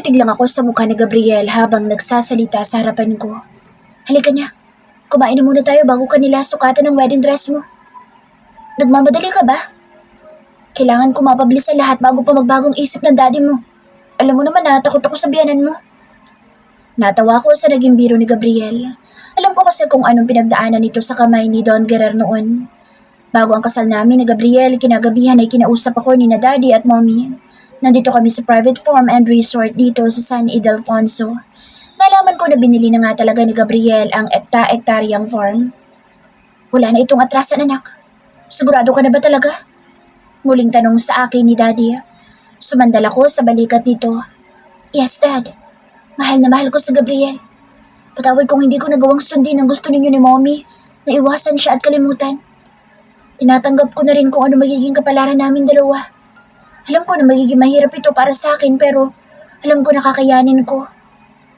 Napatig lang ako sa mukha ni Gabriel habang nagsasalita sa harapan ko. Halika na, kumain na muna tayo bago ka nila sukatan ng wedding dress mo. Nagmamadali ka ba? Kailangan ko mapabilis sa lahat bago pa magbagong isip ng daddy mo. Alam mo naman na takot ako sa biyanan mo. Natawa ko sa naging biro ni Gabriel. Alam ko kasi kung anong pinagdaanan nito sa kamay ni Don Guerrer noon. Bago ang kasal namin ni Gabriel, kinagabihan ay kinausap ako ni na daddy at mommy. Nandito kami sa private farm and resort dito sa San Ildefonso. Nalaman ko na binili na nga talaga ni Gabriel ang ekta-ektaryang farm. Wala na itong atrasan, anak. Sigurado ka na ba talaga? Muling tanong sa akin ni daddy. Sumandal ako sa balikat nito. Yes, dad. Mahal na mahal ko si Gabriel. Patawad kung hindi ko nagawang sundin ang gusto ninyo ni mommy na iwasan siya at kalimutan. Tinatanggap ko na rin kung ano magiging kapalaran namin dalawa. Alam ko na magiging mahirap ito para sa akin pero alam ko na kakayanin ko.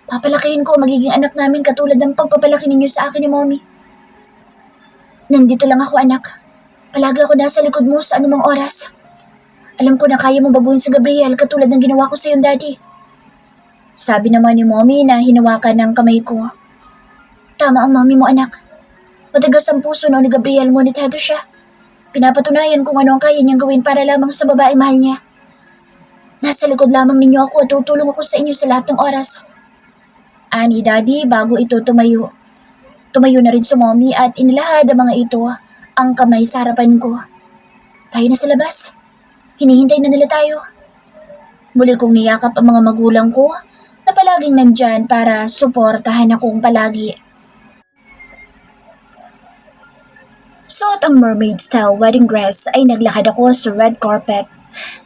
Papalakihin ko magiging anak namin katulad ng pagpapalaki ninyo sa akin ni mommy. Nandito lang ako, anak. Palagi ako nasa likod mo sa anumang oras. Alam ko na kaya mo baguhin si Gabriel katulad ng ginawa ko sa iyong daddy. Sabi naman ni mommy na hinawakan ng kamay ko. Tama ang mommy mo, anak. Matigas ang puso noon ni Gabriel ngunit heto siya. Pinapatunayan kung ano ang kaya niyang gawin para lamang sa babae mahal niya. Nasa likod lamang ninyo ako at tutulong ako sa inyo sa lahat ng oras. Ani daddy bago ito tumayo. Tumayo na rin si mommy at inilahad ang mga ito ang kamay sa harapan ko. Tayo na sa labas. Hinihintay na nila tayo. Muli kong niyakap ang mga magulang ko na palaging nandyan para suportahan akong palagi. Suot ang mermaid-style wedding dress ay naglakad ako sa red carpet.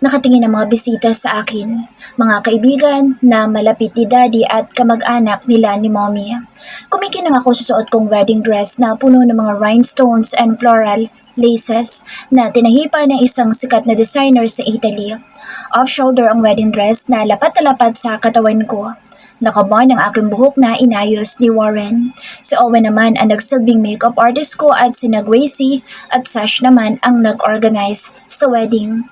Nakatingin ang mga bisita sa akin, mga kaibigan na malapit ni daddy at kamag-anak nila ni mommy. Kumikinang ako sa suot kong wedding dress na puno ng mga rhinestones and floral laces na tinahipa ng isang sikat na designer sa Italy. Off-shoulder ang wedding dress na lapat na lapat sa katawan ko. Nakabon ang aking buhok na inayos ni Warren. Si Owen naman ang nagsilbing makeup artist ko at sina Gracie at Sash naman ang nag-organize sa wedding.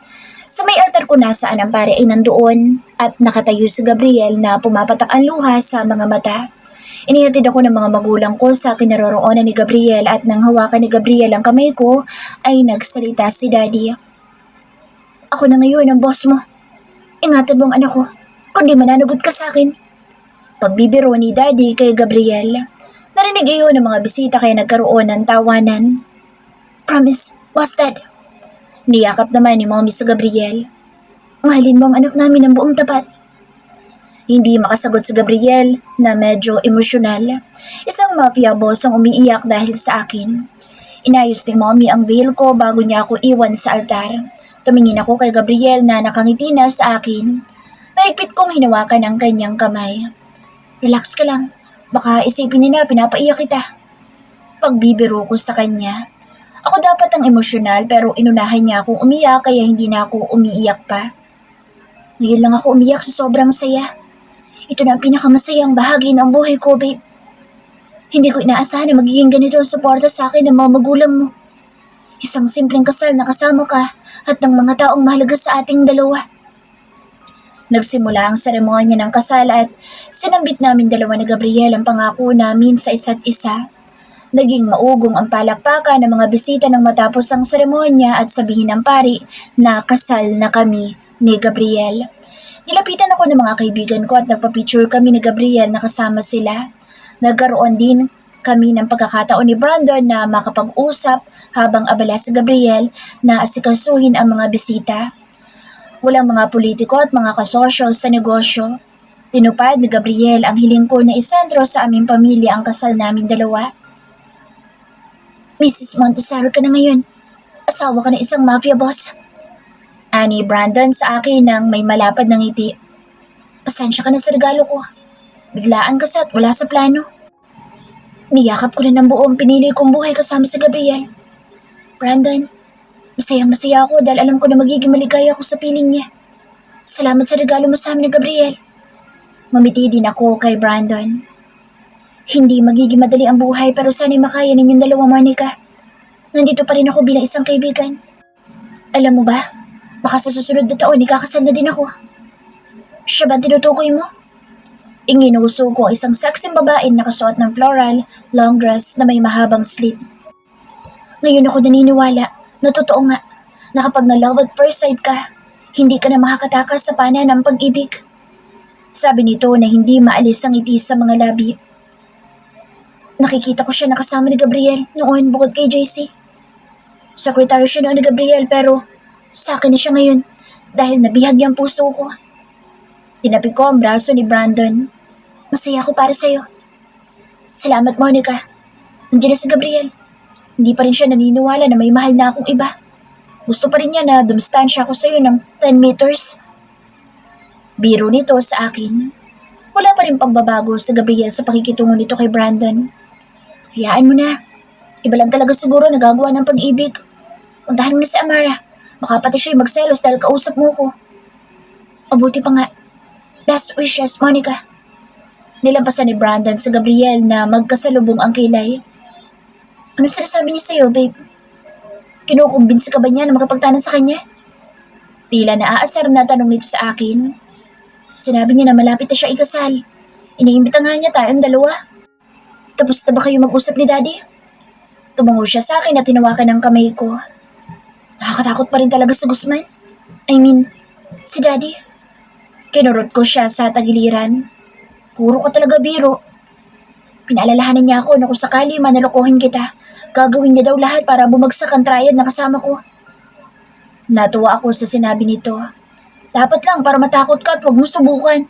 Sa may altar ko nasaan ang pare ay nandoon at nakatayo si Gabriel na pumapatak ang luha sa mga mata. Inihatid ako ng mga magulang ko sa kinaroroonan ni Gabriel at nang hawakan ni Gabriel ang kamay ko ay nagsalita si daddy. Ako na ngayon ang boss mo. Ingatan mo ang anak ko, kundi mananagot ka sa akin. Pagbibiro ni daddy kay Gabriel. Narinig iyon ng mga bisita kaya nagkaroon ng tawanan. Promise, what's that? Niyakap naman ni mommy sa Gabriel. Mahalin mo ang anak namin ng buong tapat. Hindi makasagot si Gabriel na medyo emosyonal. Isang mafia boss ang umiiyak dahil sa akin. Inayos ni mommy ang veil ko bago niya ako iwan sa altar. Tumingin ako kay Gabriel na nakangiti na sa akin. Mahigpit kong hinawakan ang kanyang kamay. Relax ka lang. Baka isipin nila pinapaiyak kita. Pagbibiro ko sa kanya. Ako dapat ang emosyonal pero inunahan niya akong umiyak kaya hindi na ako umiiyak pa. Ngayon lang ako umiyak sa sobrang saya. Ito na ang pinakamasayang bahagi ng buhay ko, babe. Hindi ko inaasahan na magiging ganito ang suporta sa akin ng mga magulang mo. Isang simpleng kasal na kasama ka at ng mga taong mahalaga sa ating dalawa. Nagsimula ang seremonya ng kasal at sinambit namin dalawa ni Gabriel ang pangako namin sa isa't isa. Naging maugong ang palakpakan ng mga bisita nang matapos ang seremonya at sabihin ng pari na kasal na kami ni Gabriel. Nilapitan ako ng mga kaibigan ko at nagpa-picture kami ni Gabriel na kasama sila. Nagkaroon din kami ng pagkakataon ni Brandon na makapag-usap habang abala si Gabriel na asikasuhin ang mga bisita. Walang mga politiko at mga kasosyo sa negosyo. Tinupad ni Gabriel ang hiling ko na isentro sa aming pamilya ang kasal namin dalawa. Mrs. Montesaro ka na ngayon. Asawa ka na isang mafia boss. Ani Brandon sa akin nang may malapad ng ngiti. Pasensya ka na sa regalo ko. Biglaan kasi at wala sa plano. Niyakap ko na ng buong pinili kong buhay kasama si Gabriel. Brandon, masayang-masaya ako dahil alam ko na magiging maligaya ako sa piling niya. Salamat sa regalo mo sa amin ni Gabriel. Mamiti din ako kay Brandon. Hindi magiging madali ang buhay pero sana'y makaya ninyong dalawa, Monica. Nandito pa rin ako bilang isang kaibigan. Alam mo ba, baka sa susunod na taon ikakasal na din ako. Siya ba ang tinutukoy mo? Inginuso ko ang isang sexy babaeng nakasuot ng floral, long dress na may mahabang slit. Ngayon ako naniniwala na totoo nga na kapag na-love at first sight ka, hindi ka na makakatakas sa pana ng pag-ibig. Sabi nito na hindi maalis ang ngiti sa mga labi. Nakikita ko siya nakasama ni Gabriel noon bukod kay JC. Sekretaryo siya noon ni Gabriel pero sa akin na siya ngayon dahil nabihag niya ang puso ko. Tinapik ko ang braso ni Brandon. Masaya ako para sa'yo. Salamat, Monica. Nandiyan na si Gabriel. Hindi pa rin siya naniniwala na may mahal na akong iba. Gusto pa rin niya na dumistansya ako sa'yo ng 10 meters. Biro nito sa akin. Wala pa rin pagbabago sa Gabriel sa pakikitungo nito kay Brandon. Hayaan mo na. Iba lang talaga siguro nagagawa ng pag-ibig. Puntahan mo na si Amara. Baka pati siya'y magselos dahil kausap mo ko. O buti pa nga. Best wishes, Monica. Nilampasan ni Brandon sa Gabriel na magkasalubong ang kilay. Ano sinasabi niya sa'yo, babe? Kinukumbinsi ka ba niya na makapagtanan sa kanya? Tila naaasar na tanong nito sa akin. Sinabi niya na malapit na siya ikasal. Iniimbita nga niya tayong dalawa. Tapos na ba kayo mag-usap ni Daddy? Tumango siya sa akin at tinawakan ng kamay ko. Nakakatakot pa rin talaga sa Guzman. I mean, si Daddy. Kinurot ko siya sa tagiliran. Puro ka talaga biro. Pinaalalahanan niya ako na kung sakali manalokohin kita, gagawin niya daw lahat para bumagsak ang triad na kasama ko. Natuwa ako sa sinabi nito. Dapat lang para matakot ka at huwag mo subukan.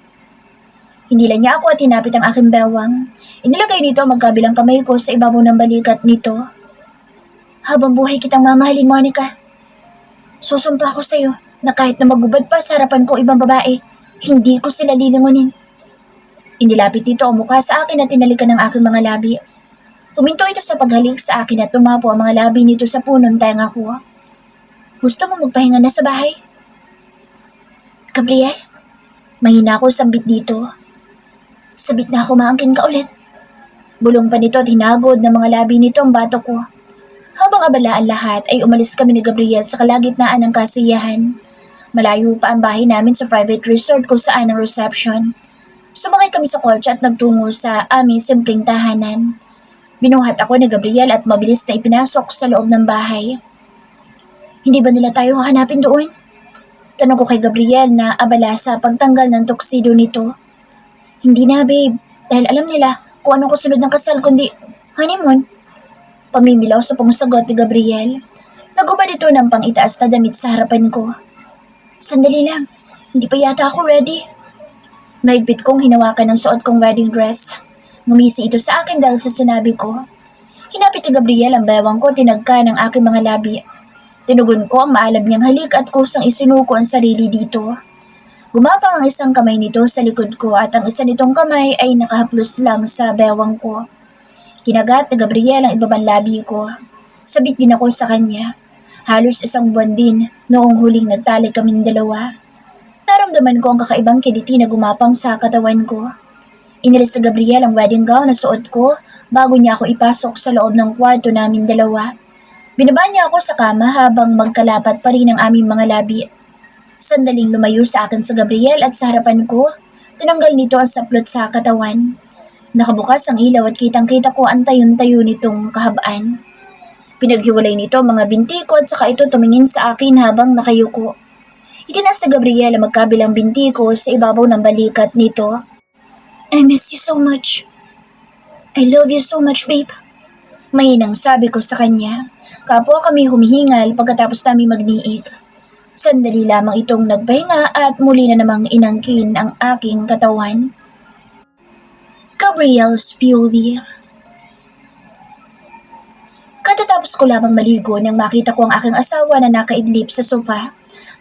Hinila niya ako at hinapit ang aking bewang. Inilagay nito ang magkabilang kamay ko sa ibabaw ng balikat nito. Habang buhay kitang mamahalin, Monica. Susumpa ako sa'yo na kahit na magubad pa sa harapan ko ibang babae, hindi ko sila lilingunin. Inilapit nito ang mukha sa akin at tinalikan ng aking mga labi. Huminto ito sa paghalik sa akin at tumapo ang mga labi nito sa punong tenga ko. Gusto mo magpahinga na sa bahay? Gabriel, mahina ako sambit dito. Sabit na ako maangkin ka ulit. Bulong pa nito at hinagod ng mga labi nito ang bato ko. Habang abala ang lahat ay umalis kami ni Gabriel sa kalagitnaan ng kasiyahan. Malayo pa ang bahay namin sa private resort kung saan ang reception. Sumakay kami sa kotse at nagtungo sa aming simpleng tahanan. Binuhat ako ni Gabriel at mabilis na ipinasok sa loob ng bahay. Hindi ba nila tayo hahanapin doon? Tanong ko kay Gabriel na abala sa pagtanggal ng tuxedo nito. Hindi na, babe, dahil alam nila kung anong kasunod ng kasal kundi honeymoon. Pamimilaw sa pangsagot ni Gabriel. Nagubad ito ng pang-itaas na damit sa harapan ko. Sandali lang, hindi pa yata ako ready. Mahigpit kong hinawakan ang suot kong wedding dress. Ngumisi ito sa akin dahil sa sinabi ko. Hinapit ni Gabriel ang bewang ko tinagka ng aking mga labi. Tinugon ko ang maalab niyang halik at kusang isinuko ang sarili dito. Gumapang ang isang kamay nito sa likod ko at ang isa nitong kamay ay nakahaplos lang sa bewang ko. Kinagat ni Gabriel ang ibabang labi ko. Sabit din ako sa kanya. Halos isang buwan din noong huling nagtalik kaming dalawa. Naramdaman ko ang kakaibang kiliti na gumapang sa katawan ko. Inalis ni Gabriel ang wedding gown na suot ko bago niya ako ipasok sa loob ng kwarto namin dalawa. Binaba niya ako sa kama habang magkalapat pa rin ang aming mga labi. Sandaling lumayo sa akin sa Gabriel at sa harapan ko, tinanggal nito ang saplot sa katawan. Nakabukas ang ilaw at kitang-kita ko ang tayon-tayo nitong kahabaan. Pinaghiwalay nito ang mga binti ko at saka ito tumingin sa akin habang nakayuko. Itinaas ni Gabriel ang magkabilang binti ko sa ibabaw ng balikat nito. I miss you so much. I love you so much, babe. Mahinang sabi ko sa kanya. Kapwa kami humihingal pagkatapos namin magniig. Sandali lamang itong nagpahinga at muli na namang inangkin ang aking katawan. Gabriel's POV. Katatapos ko lamang maligo nang makita ko ang aking asawa na nakaidlip sa sofa.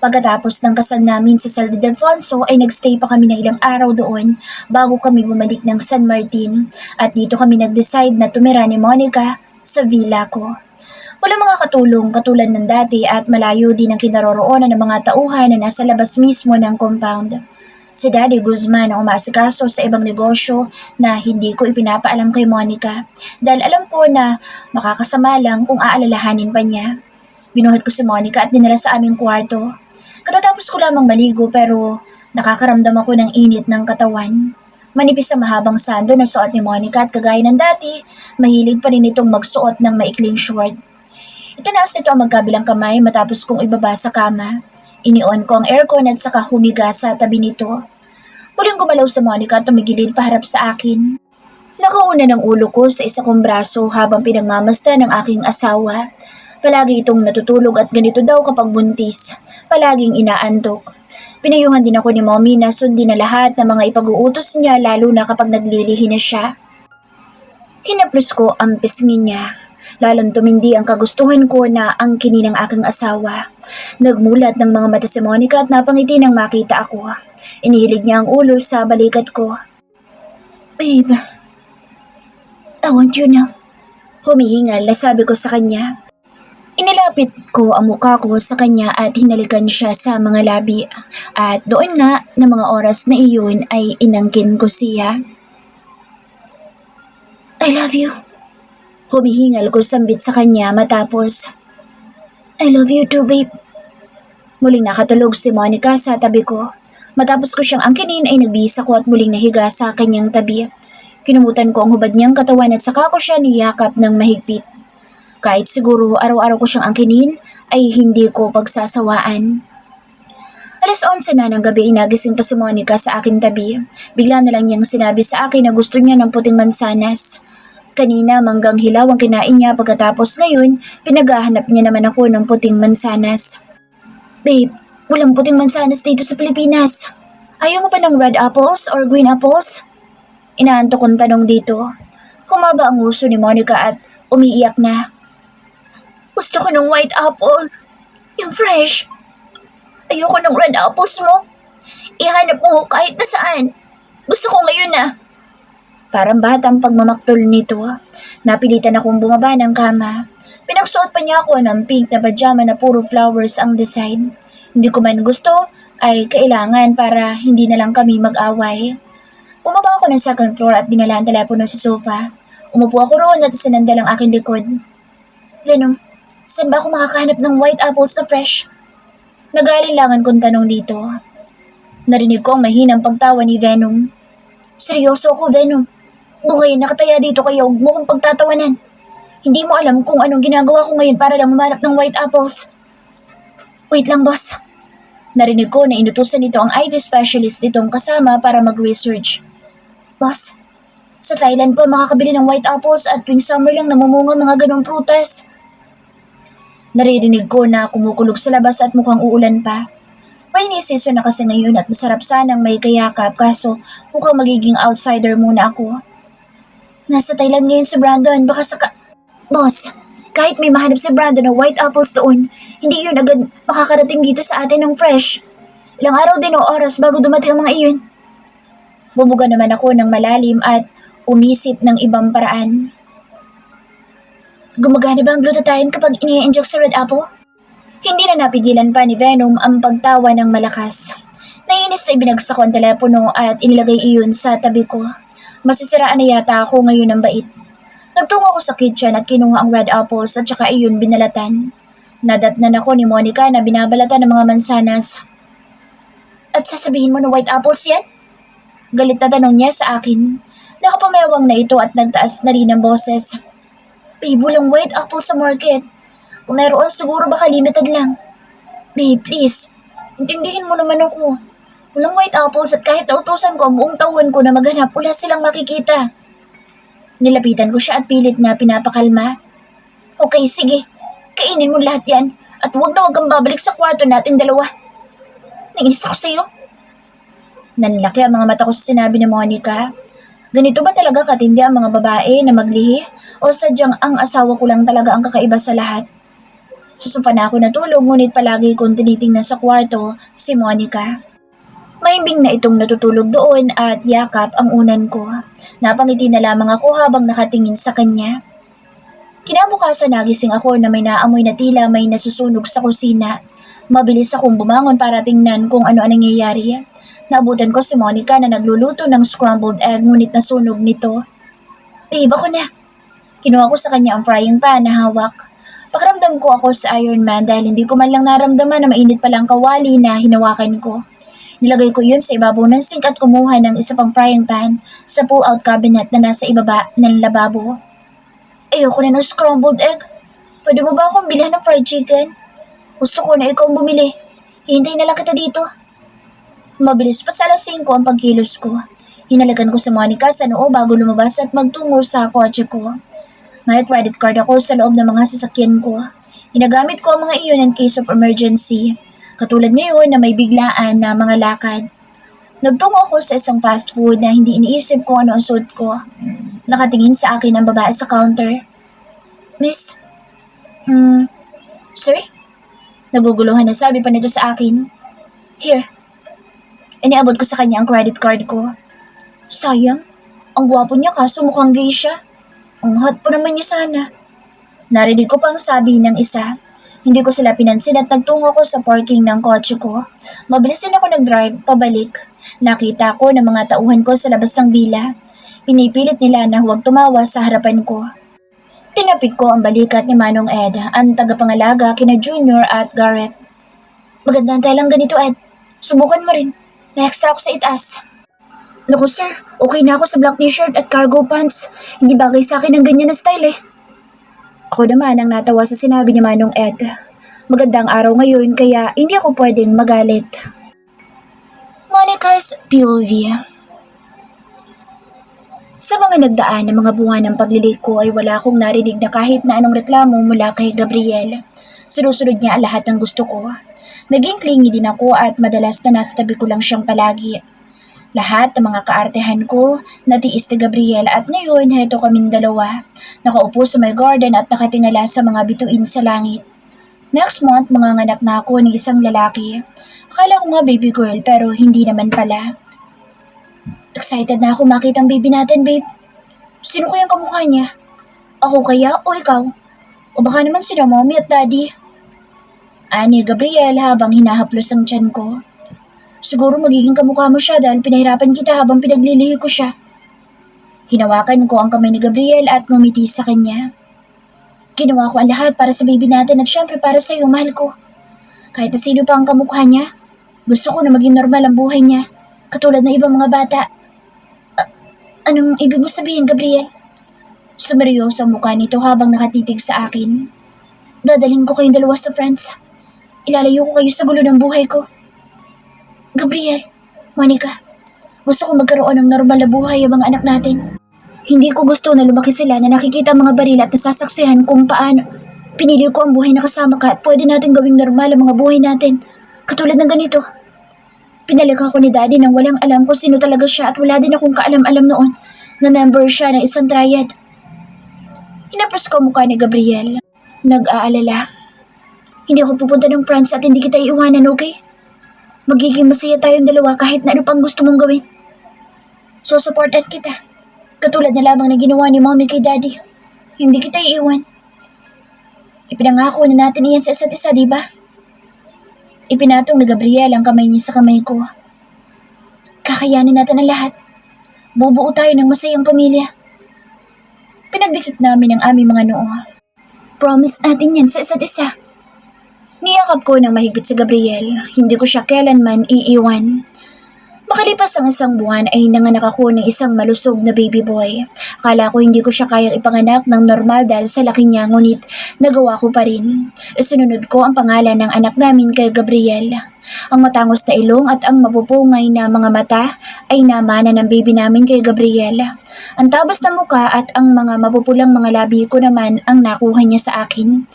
Pagkatapos ng kasal namin sa Sal de Delfonso ay nagstay pa kami ng ilang araw doon bago kami bumalik ng San Martin at dito kami nag-decide na tumira ni Monica sa villa ko. Wala mga katulong katulad ng dati at malayo din ang kinaroroonan ng mga tauhan na nasa labas mismo ng compound. Si Daddy Guzman ang umaasikaso sa ibang negosyo na hindi ko ipinapaalam kay Monica dahil alam ko na makakasama lang kung aalalahanin pa niya. Binuhat ko si Monica at dinala sa aming kwarto. Katatapos ko lamang maligo pero nakakaramdam ako ng init ng katawan. Manipis sa mahabang sando na suot ni Monica at kagaya ng dati, mahilig pa rin itong magsuot ng maikling short. Itinaas nito ang magkabilang kamay matapos kong ibaba sa kama. Inion ko ang aircon at saka humiga sa tabi nito. Muling gumalaw sa Monica at tumigilid paharap sa akin. Nakauna ng ulo ko sa isa kong braso habang pinagmamasdan ng aking asawa. Palagi itong natutulog at ganito daw kapag buntis. Palaging inaantok. Pinayuhan din ako ni Mommy na sundin na lahat ng mga ipag-uutos niya lalo na kapag naglilihi na siya. Hinaplos ko ang pisngi niya. Lalong tumindi ang kagustuhan ko na angkinin ng aking asawa. Nagmulat ng mga mata si Monica at napangiti nang makita ako. Inihilig niya ang ulo sa balikat ko. Babe, I want you now. Humihingal na sabi ko sa kanya. Inilapit ko ang mukha ko sa kanya at hinalikan siya sa mga labi. At doon nga na mga oras na iyon ay inangkin ko siya. I love you. Humihingal ko sambit sa kanya matapos. I love you too, babe. Muling nakatulog si Monica sa tabi ko. Matapos ko siyang angkinin ay nagbihis ako at muling nahiga sa kanyang tabi. Kinumutan ko ang hubad niyang katawan at saka ko siya niyakap ng mahigpit. Kahit siguro araw-araw ko siyang angkinin, ay hindi ko pagsasawaan. 11:00 na ng gabi nagising pa si Monica sa aking tabi. Bigla na lang niyang sinabi sa akin na gusto niya ng puting mansanas. Kanina manggang hilaw ang kinain niya pagkatapos ngayon, pinaghahanap niya naman ako ng puting mansanas. Babe, walang puting mansanas dito sa Pilipinas. Ayaw mo pa ng red apples or green apples? Inaantok kong tanong dito. Kumaba ang uso ni Monica at umiiyak na. Gusto ko ng white apple. Yung fresh. Ayoko ng red apples mo. Ihanap mo kahit na saan. Gusto ko ngayon na. Parang batang pagmamaktol nito. Napilitan akong bumaba ng kama. Pinagsuot pa niya ako ng pink na pajama na puro flowers ang design. Hindi ko man gusto ay kailangan para hindi na lang kami mag-away. Bumaba ako ng second floor at dinala ang telepono sa sofa. Umupo ako roon at sinandal ang aking likod. Venom, saan ba ako makakahanap ng white apples na fresh? Nag-aalinlangan kong tanong dito. Narinig ko ang mahinang pagtawa ni Venom. Seryoso ako, Venom. Buhay, nakataya dito kaya huwag mo kong pagtatawanan. Hindi mo alam kung anong ginagawa ko ngayon para lang humanap ng white apples. Wait lang, boss. Narinig ko na inutusan nito ang IT specialist nitong kasama para mag-research. Boss, sa Thailand po makakabili ng white apples at tuwing summer lang namumunga mga ganong prutas. Naririnig ko na kumukulog sa labas at mukhang uulan pa. Rainy season na kasi ngayon at masarap sanang may kayakap kaso mukhang magiging outsider muna ako. Nasa Thailand ngayon si Brandon, baka Boss, kahit may mahanap si Brandon ng white apples doon, hindi yun agad makakarating dito sa atin ng fresh. Ilang araw din o oras bago dumating ang mga iyon. Bumuga naman ako ng malalim at umisip ng ibang paraan. Gumagana ba ang glutathione kapag ini-inject sa red apple? Hindi na napigilan pa ni Venom ang pagtawa ng malakas. Naiinis na ibinagsak ko ang telepono at inilagay iyon sa tabi ko. Masisiraan na yata ako ngayon ng bait. Nagtungo ako sa kitchen at kinuha ang red apples at saka iyon binalatan. Nadatnan ako ni Monica na binabalatan ng mga mansanas. At sasabihin mo na white apples yan? Galit na tanong niya sa akin. Nakapamewang na ito at nagtaas na rin ang boses. Babe, walang white apple sa market. Kung meron siguro baka limited lang. Babe, please. Intindihin mo naman ako. Walang white apples at kahit nautusan ko ang buong taon ko na maghanap, wala silang makikita. Nilapitan ko siya at pilit na pinapakalma. Okay, sige. Kainin mo lahat yan at huwag na huwag kang babalik sa kwarto nating dalawa. Nainis ako sa'yo. Nanlaki ang mga mata ko sa sinabi ni Monica. Ganito ba talaga katindi ang mga babae na maglihi? O sadyang ang asawa ko lang talaga ang kakaiba sa lahat? Sa sofa na ako natulog ngunit palagi kong tinitingnan sa kwarto si Monica. Mahimbing na itong natutulog doon at yakap ang unan ko. Napangiti na lamang ako habang nakatingin sa kanya. Kinabukasan nagising ako na may naamoy na tila may nasusunog sa kusina. Mabilis akong bumangon para tingnan kung ano ang nangyayari. Naabutan ko si Monica na nagluluto ng scrambled egg ngunit nasunog nito. Babe, ako na. Kinuha ko sa kanya ang frying pan na hawak. Pakiramdam ko ako sa Iron Man dahil hindi ko man lang naramdaman na mainit pala ang kawali na hinawakan ko. Nilagay ko yun sa ibabaw ng sink at kumuha ng isa pang frying pan sa pull-out cabinet na nasa ibaba ng lababo. Ayoko na ng scrambled egg. Pwede mo ba akong bilhan ng fried chicken? Gusto ko na ikaw ang bumili. Hihintay na lang kita dito. Mabilis pa sa alas 5 ang pagkilos ko. Hinalagan ko sa Monica sa noo bago lumabas at magtungo sa kotse ko. May credit card ako sa loob ng mga sasakyan ko. Ginagamit ko ang mga iyon in case of emergency. Katulad ngayon na may biglaan na mga lakad. Nagtungo ako sa isang fast food na hindi iniisip ko ano ang suot ko. Nakatingin sa akin ang babae sa counter. Miss, sir? Naguguluhan na sabi pa nito sa akin. Here. Iniabot ko sa kanya ang credit card ko. Sayang, ang gwapo niya kaso mukhang gay siya. Ang hot pa naman niya sana. Narinig ko pang sabi ng isa. Hindi ko sila pinansin at nagtungo ko sa parking ng kotse ko. Mabilis din ako nag-drive pabalik. Nakita ko ng mga tauhan ko sa labas ng villa. Pinipilit nila na huwag tumawa sa harapan ko. Tinapik ko ang balikat ni Manong Ed, ang tagapangalaga kina Junior at Garrett. Magandang tayo lang ganito, Ed. Subukan mo rin. May extra ako sa itaas. Naku sir, okay na ako sa black t-shirt at cargo pants. Hindi bagay sa akin ang ganyan na style eh. Ako naman ang natawa sa sinabi ni Manong Ed. Magandang araw ngayon kaya hindi ako pwedeng magalit. Monica's POV. Sa mga nagdaan ng mga buwan ng paglilik ko ay wala akong narinig na kahit na anong reklamo mula kay Gabriel. Sinusunod niya ang lahat ng gusto ko. Naging clingy din ako at madalas na nasa tabi ko lang siyang palagi. Lahat ng mga kaartehan ko natiis ni Gabriel at ngayon heto kaming dalawa. Nakaupo sa may garden at nakatingala sa mga bituin sa langit. Next month, manganganak na ako ng isang lalaki. Akala ko nga baby girl pero hindi naman pala. Excited na ako makita ang baby natin, babe. Sino kayang kamukha niya? Ako kaya o ikaw? O baka naman sila mommy at daddy? Ani Gabriel habang hinahaplos ang tiyan ko. Siguro magiging kamukha mo siya dahil pinahirapan kita habang pinaglilihi ko siya. Hinawakan ko ang kamay ni Gabriel at ngumiti sa kanya. Ginawa ko ang lahat para sa baby natin at syempre para sa iyo, mahal ko. Kahit na sino pa ang kamukha niya, gusto ko na maging normal ang buhay niya, katulad ng ibang mga bata. Anong ibig mo sabihin, Gabriel? Sumeryoso ang mukha nito habang nakatitig sa akin. Dadalhin ko kayong dalawa sa France. Ilalayo ko kayo sa gulo ng buhay ko. Gabriel, Monica, gusto ko magkaroon ng normal na buhay ang mga anak natin. Hindi ko gusto na lumaki sila na nakikita ang mga baril at nasasaksihan kung paano. Pinili ko ang buhay na kasama ka at pwede natin gawing normal ang mga buhay natin. Katulad ng ganito. Pinalika ko ni Daddy nang walang alam kung sino talaga siya at wala din akong kaalam-alam noon na member siya ng isang triad. Hinapos ko ang mukha ni Gabriel. Nag-aalala. Hindi ako pupunta ng France at hindi kita iiwanan, okay? Magiging masaya tayong dalawa kahit na ano pang gusto mong gawin. So, supportan kita. Katulad na lamang na ginawa ni Mommy kay Daddy. Hindi kita iiwan. Ipinangako na natin iyan sa isa't isa, di ba? Ipinatong ni Gabriel ang kamay niya sa kamay ko. Kakayanin natin ang lahat. Bubuo tayo ng masayang pamilya. Pinagdikit namin ang aming mga noo. Promise natin yan sa isa't isa. Niyakap ko ng mahigpit si Gabriel. Hindi ko siya kailanman iiwan. Makalipas ang isang buwan ay nanganak ako ng isang malusog na baby boy. Akala ko hindi ko siya kayang ipanganak ng normal dahil sa laki niya, ngunit nagawa ko pa rin. Isunod ko ang pangalan ng anak namin kay Gabriel. Ang matangos na ilong at ang mapupungay na mga mata ay namana ng baby namin kay Gabriel. Ang tabas na muka at ang mga mapupulang mga labi ko naman ang nakuha niya sa akin.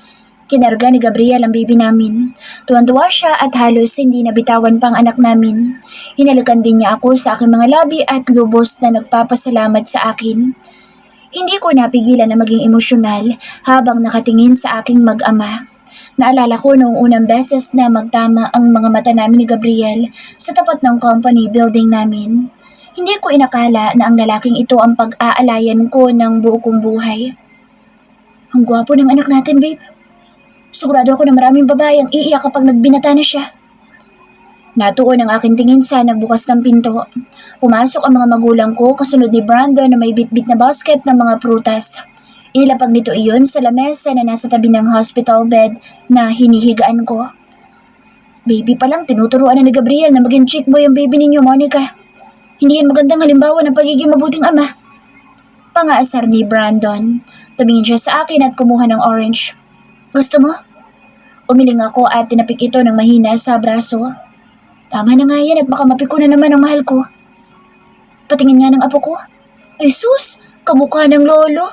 Kinarga ni Gabriel ang baby namin. Tuwan-tuwa siya at halos hindi nabitawan pang anak namin. Hinalikan din niya ako sa aking mga labi at lubos na nagpapasalamat sa akin. Hindi ko napigilan na maging emosyonal habang nakatingin sa aking mag-ama. Naalala ko noong unang beses na magtama ang mga mata namin ni Gabriel sa tapat ng company building namin. Hindi ko inakala na ang lalaking ito ang pag-aalayan ko ng buo kong buhay. Ang gwapo ng anak natin, babe. Sigurado ako na maraming babae ang iiyak kapag nagbinata na siya. Natuon ang aking tingin sa nagbukas ng pinto. Pumasok ang mga magulang ko kasunod ni Brandon na may bitbit na basket ng mga prutas. Inilapag nito iyon sa lamesa na nasa tabi ng hospital bed na hinihigaan ko. Baby pa lang, tinuturuan na ni Gabriel na maging chick boy ang baby ninyo, Monica. Hindi yan magandang halimbawa ng pagiging mabuting ama. Pangaasar ni Brandon. Tumingin siya sa akin at kumuha ng orange. Gusto mo? Umiling ako at tinapik ito ng mahina sa braso. Tama na nga yan at baka mapiko na naman ang mahal ko. Patingin nga ng apo ko. Ay sus, kamukha ng lolo.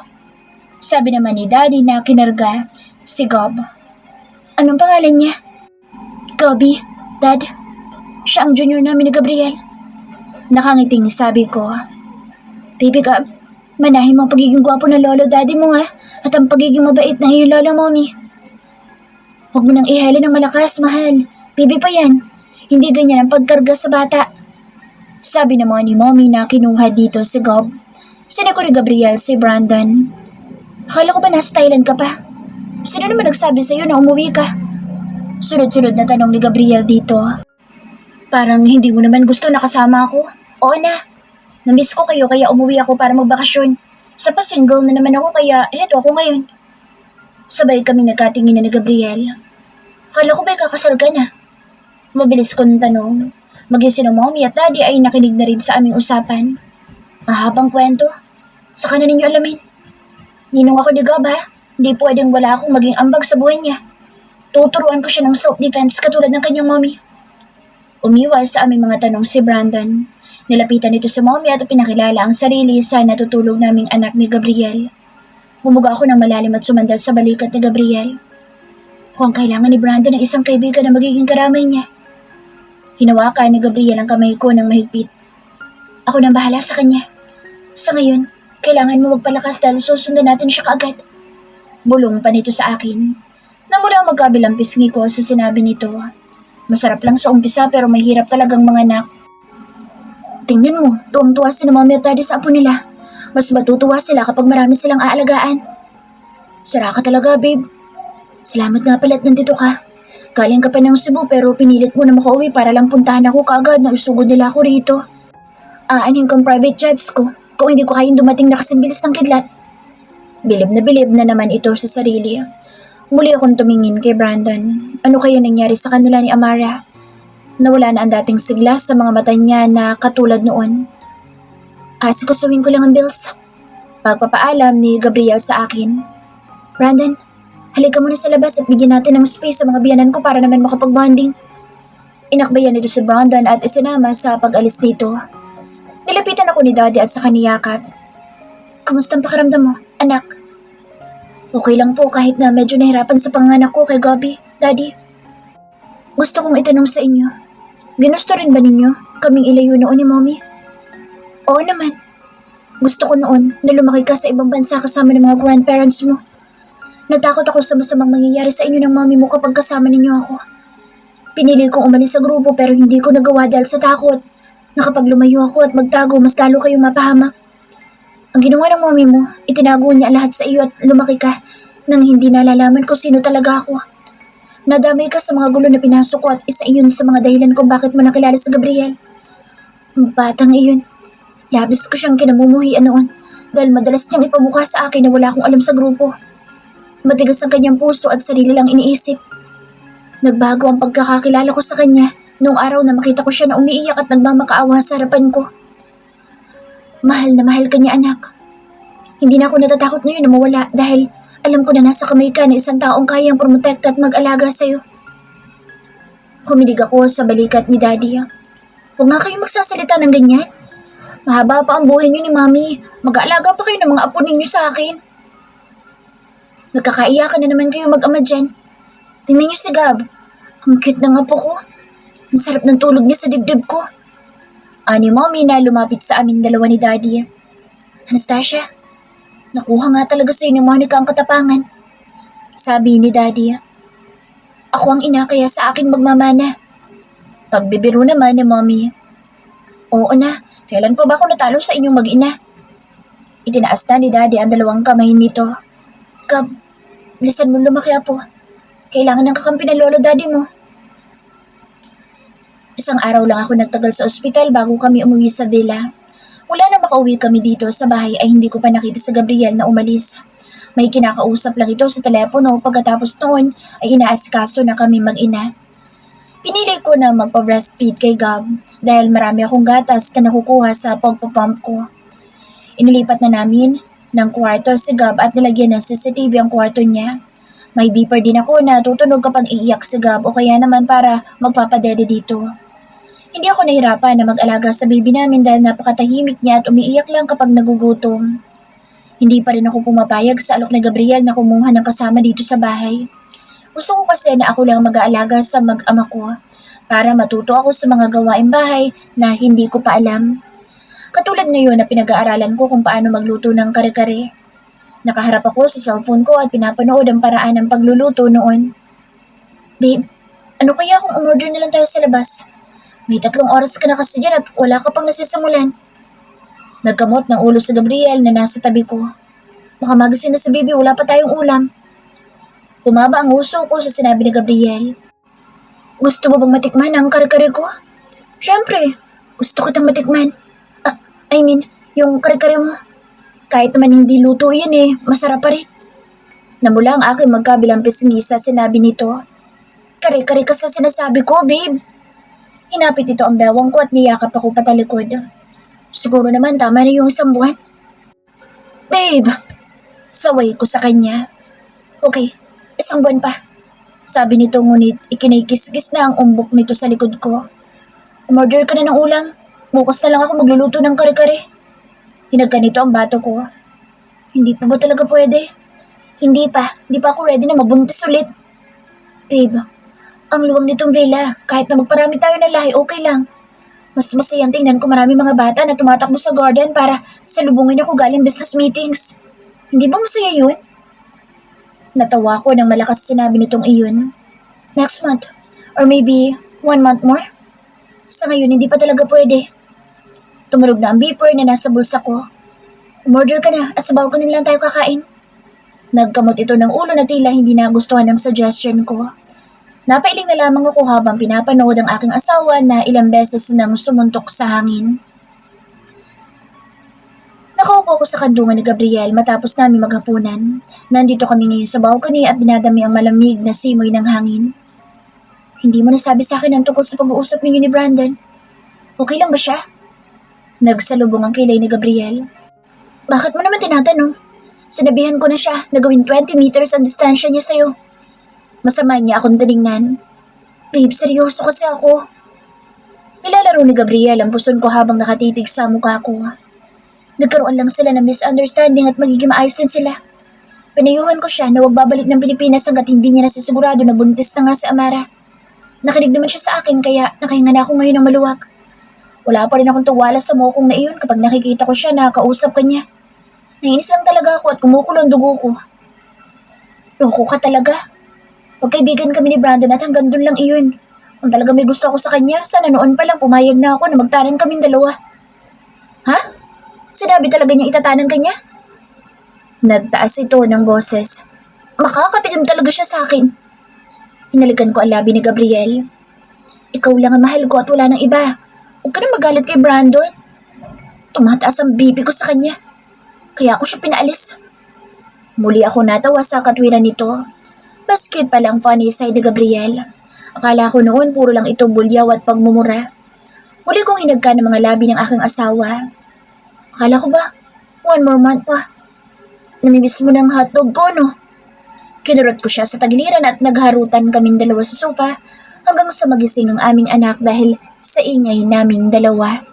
Sabi naman ni Daddy na kinarga si Gob. Anong pangalan niya? Gobby, Dad. Siya ang junior namin ni Gabriel. Nakangiting sabi ko. Baby Gob, manahin mo ang pagiging gwapo na lolo daddy mo ha, at ang pagiging mabait na iyong lolo mommy. Huwag mo nang ihali ng malakas, mahal. Baby pa yan. Hindi ganyan ang pagkarga sa bata. Sabi naman ni mommy na kinuha dito si Gob. Sinako ni Gabriel si Brandon. Akala ko ba nasa Thailand ka pa? Sino naman nagsabi sa'yo na umuwi ka? Sunod-sunod na tanong ni Gabriel dito. Parang hindi mo naman gusto nakasama ako. Oo na. Namiss ko kayo kaya umuwi ako para magbakasyon. Sa pa single na naman ako kaya eto ako ngayon. Sabay kami nagkatingin na ni Gabriel. Akala ko ba kakasal ka na? Mabilis kong tanong. Magising ng mommy at daddy ay nakinig na rin sa aming usapan. Mahabang kwento. Saka na ninyo alamin. Ninong ako ni Gab ha. Hindi pwedeng wala akong maging ambag sa buhay niya. Tuturuan ko siya ng self-defense katulad ng kanyang mommy. Umiwas sa aming mga tanong si Brandon. Nilapitan nito si mommy at pinakilala ang sarili sa natutulog naming anak ni Gabriel. Bumuga ako ng malalim at sumandal sa balikat ni Gabriel. Kung kailangan ni Brandon ng isang kaibigan na magiging karamay niya. Hinawakan ni Gabriel ang kamay ko ng mahigpit. Ako nang bahala sa kanya. Sa ngayon, kailangan mo magpalakas dahil susundan natin siya kaagad. Bulong pa nito sa akin. Namula ang magkabilang pisngi ko sa sinabi nito. Masarap lang sa umpisa pero mahirap talagang mga anak. Tingnan mo, tuwang-tuwa si na mommy at daddy sa apo nila. Mas matutuwa sila kapag marami silang aalagaan. Sara ka talaga, babe. Salamat nga pala at nandito ka. Galing ka pa ng Cebu pero pinilit mo na makauwi para lang puntahan ako kaagad na usugod nila ako rito. Aanin kong private jets ko kung hindi ko kayang dumating na kasing bilis ng kidlat. Bilib na naman ito sa sarili. Muli akong tumingin kay Brandon. Ano kaya nangyari sa kanila ni Amara? Nawala na ang dating sigla sa mga mata niya na katulad noon. Asikasuhin ko lang ang bills. Pagpapaalam ni Gabriel sa akin. Brandon, halika muna sa labas at bigyan natin ng space sa mga biyanan ko para naman makapag-bonding. Inakbayan nito si Brandon at isinama sa pag-alis nito. Nilapitan ako ni Daddy at sa kaniyakap. Kamusta ang pakiramdam mo, anak? Okay lang po kahit na medyo nahirapan sa panganak ko kay Gobby, Daddy. Gusto kong itanong sa inyo, ginusto rin ba ninyo kaming ilayo noon ni Mommy? Oo naman. Gusto ko noon na lumaki ka sa ibang bansa kasama ng mga grandparents mo. Natakot ako sa masamang mangyayari sa inyo ng Mommy mo kapag kasama ninyo ako. Pinili kong umalis sa grupo pero hindi ko nagawa dahil sa takot na kapag lumayo ako at magtago mas lalo kayong mapahamak. Ang ginawa ng Mommy mo, itinago niya lahat sa iyo at lumaki ka nang hindi nalalaman kung sino talaga ako. Nadamay ka sa mga gulo na pinasok ko at isa iyon sa mga dahilan kung bakit mo nakilala sa Gabriel. Batang iyon, labis ko siyang kinamumuhian noon dahil madalas niyang ipamukha sa akin na wala akong alam sa grupo. Matigas ang kanyang puso at sarili lang iniisip. Nagbago ang pagkakakilala ko sa kanya noong araw na makita ko siya na umiiyak at nagmamakaawa sa harapan ko. Mahal na mahal ka niya, anak. Hindi na ako natatakot ngayon na mawala dahil alam ko na nasa kamay ka ng isang taong kayang protekta at mag-alaga sa'yo. Humilig ako sa balikat ni Daddy. Huwag nga kayong magsasalita ng ganyan. Mahaba pa ang buhay niyo ni Mami. Mag-aalaga pa kayo ng mga apo ninyo sa akin. Nagkakaiyakan na naman kayo mag-ama dyan. Tingnan niyo si Gab. Ang cute ng apo ko. Ang sarap ng tulog niya sa dibdib ko. Ani Mommy na lumapit sa amin dalawa ni Daddy. Anastasia, nakuha nga talaga sa'yo ni Monica ang katapangan. Sabi ni Daddy. Ako ang ina kaya sa akin magmamana. Pagbibiro naman ni Mommy. Oo na, kailan pa ba ako natalo sa inyong mag-ina? Itinaas na ni Daddy ang dalawang kamay nito. Gab, bilisan mo lumaki apo. Kailangan ng kakampi ng lolo daddy mo. Isang araw lang ako nagtagal sa ospital bago kami umuwi sa villa. Wala na makauwi kami dito sa bahay ay hindi ko pa nakita si Gabriel na umalis. May kinakausap lang ito sa telepono pagkatapos noon ay inaasikaso na kami mag-ina. Pinili ko na magpa-breastfeed kay Gab dahil marami akong gatas na nakukuha sa pagpapump ko. Inilipat na namin ng kwarto si Gab at nilagyan ng CCTV ang kwarto niya. May beeper din ako na tutunog kapag iiyak si Gab o kaya naman para magpapadede dito. Hindi ako nahirapan na mag-alaga sa baby namin dahil napakatahimik niya at umiiyak lang kapag nagugutom. Hindi pa rin ako pumapayag sa alok ni Gabriel na kumuha ng kasama dito sa bahay. Gusto ko kasi na ako lang mag-aalaga sa mag-ama ko para matuto ako sa mga gawaing bahay na hindi ko pa alam. Katulad ngayon na pinag-aaralan ko kung paano magluto ng kare-kare. Nakaharap ako sa cellphone ko at pinapanood ang paraan ng pagluluto noon. Babe, ano kaya kung umorder na lang tayo sa labas? May 3 oras ka na kasi dyan at wala ka pang nasisimulan. Nagkamot ng ulo si Gabriel na nasa tabi ko. Baka magising na sa baby, wala pa tayong ulam. Humaba ang uso ko sa sinabi ni Gabriel. Gusto mo bang matikman ang kare-kare ko? Siyempre, gusto kitang matikman. Yung kare-kare mo. Kahit naman hindi luto yan masarap pa rin. Namula ang aking magkabilang pisngi sa sinabi nito. Kare-kare ka sa sinasabi ko, babe. Hinapit ito ang bewang ko at niyakap ako patalikod. Siguro naman tama na yung 1 buwan. Babe, saway ko sa kanya. Okay, 1 buwan pa. Sabi nito ngunit ikinikis-kis na ang umbok nito sa likod ko. Umorder ka na ng ulam. Bukas na lang ako magluluto ng kare-kare. Hinagka nito ang bato ko. Hindi pa ba talaga pwede? Hindi pa ako ready na mabuntis ulit. Babe, ang luwang nitong villa. Kahit na magparami tayo ng lahi, okay lang. Mas masayang tingnan ko marami mga bata na tumatakbo sa garden para salubungin ako galing business meetings. Hindi ba masaya yun? Natawa ko nang malakas sinabi nitong iyon. Next month, or maybe 1 month more? Sa ngayon, hindi pa talaga pwede. Tumunog na ang beeper na nasa bulsa ko. Umorder ka na at sa balcony lang tayo kakain. Nagkamot ito ng ulo na tila hindi nagustuhan ng suggestion ko. Napailing na lamang ako habang pinapanood ang aking asawa na ilang beses nang sumuntok sa hangin. Nakaupo ako sa kandungan ni Gabriel matapos namin maghapunan. Nandito kami ngayon sa balcony at dinadami ang malamig na simoy ng hangin. Hindi mo nasabi sa akin ang tungkol sa pag-uusap ninyo ni Brandon. Okay lang ba siya? Nagsalubong ang kilay ni Gabriel. Bakit mo naman tinatanong? Sinabihan ko na siya na gawin 20 meters ang distansya niya sa'yo. Masama niya akong tinignan. Babe, seryoso kasi ako. Nilalaro ni Gabriel ang puson ko habang nakatitig sa mukha ko. Nagkaroon lang sila ng misunderstanding at magiging maayos din sila. Pinayuhan ko siya na huwag babalik ng Pilipinas hanggat hindi niya nasisigurado na buntis na nga si Amara. Nakinig naman siya sa akin kaya nakahinga na ako ngayon ng maluwag. Wala pa rin akong tuwala sa mukong na iyon kapag nakikita ko siya na kausap ka niya. Nainis lang talaga ako at kumukulo ang dugo ko. Loko ka talaga. Magkaibigan kami ni Brandon at hanggang dun lang iyon. Kung talaga may gusto ako sa kanya, sana noon pa lang pumayag na ako na magtanan kaming dalawa. Ha? Sinabi talaga niya itatanan ka niya? Nagtaas ito ng boses. Makakatikim talaga siya sa akin. Hinalikan ko ang labi ni Gabriel. Ikaw lang ang mahal ko at wala nang iba. Huwag ka na magalit kay Brandon. Tumataas ang bibi ko sa kanya. Kaya ako siya pinaalis. Muli ako natawa sa katwiran nito. Mas cute pala ang funny side ni Gabriel. Akala ko noon puro lang ito bulyaw at pagmumura. Muli kong hinagka ng mga labi ng aking asawa. Akala ko ba, 1 more month pa. Namimiss mo ng hotdog ko, no? Kinurot ko siya sa tagiliran at nagharutan kaming dalawa sa sofa hanggang sa magising ang aming anak dahil sa ingay naming dalawa.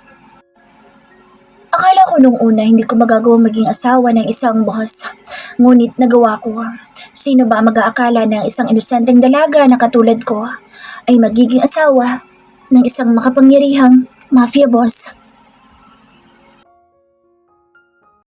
Akala ko nung una hindi ko magagawang maging asawa ng isang boss. Ngunit nagawa ko. Sino ba mag-aakala ng isang inosenteng dalaga na katulad ko ay magiging asawa ng isang makapangyarihang mafia boss?